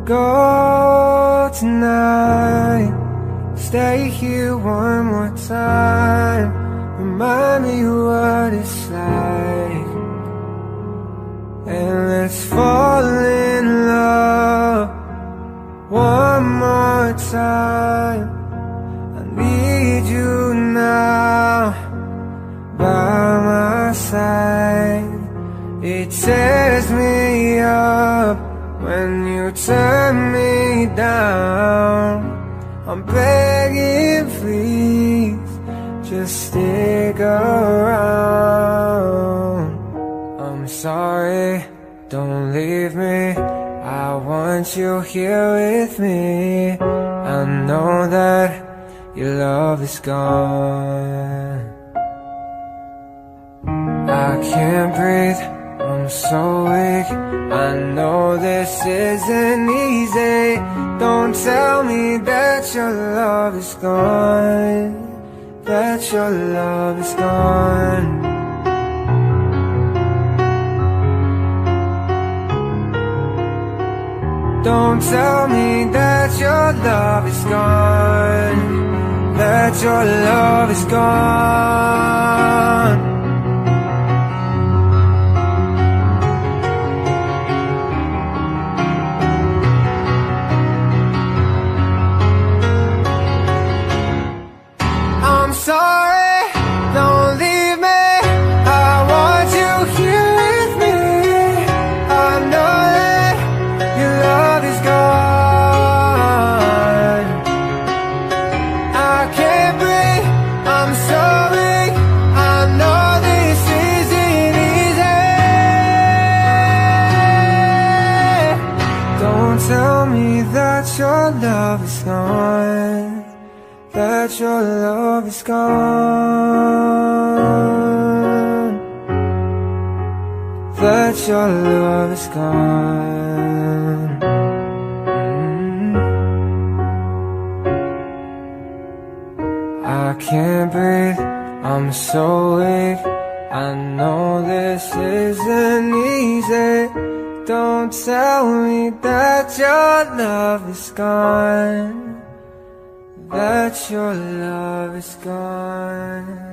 go tonight. Stay here one more time. Remind me what it's like. And let's fall in love one more time. I need you now by my side. It tears me up when you turn me down. I'm begging, please, just stick around. I'm sorry, don't leave me. I want you here with me. I know that your love is gone. I can't breathe, I'm so weak. I know this isn't easy. Don't tell me that your love is gone, that your love is gone. Don't tell me that your love is gone, that your love is gone. I'm sorry, don't leave me. I want you here with me. I know that your love is gone. I can't breathe, I'm so weak. I know this isn't easy. Don't tell me that your love is gone, that your love is gone, that your love is gone. I can't breathe, I'm so weak. I know this isn't easy. Don't tell me that your love is gone, that your love is gone.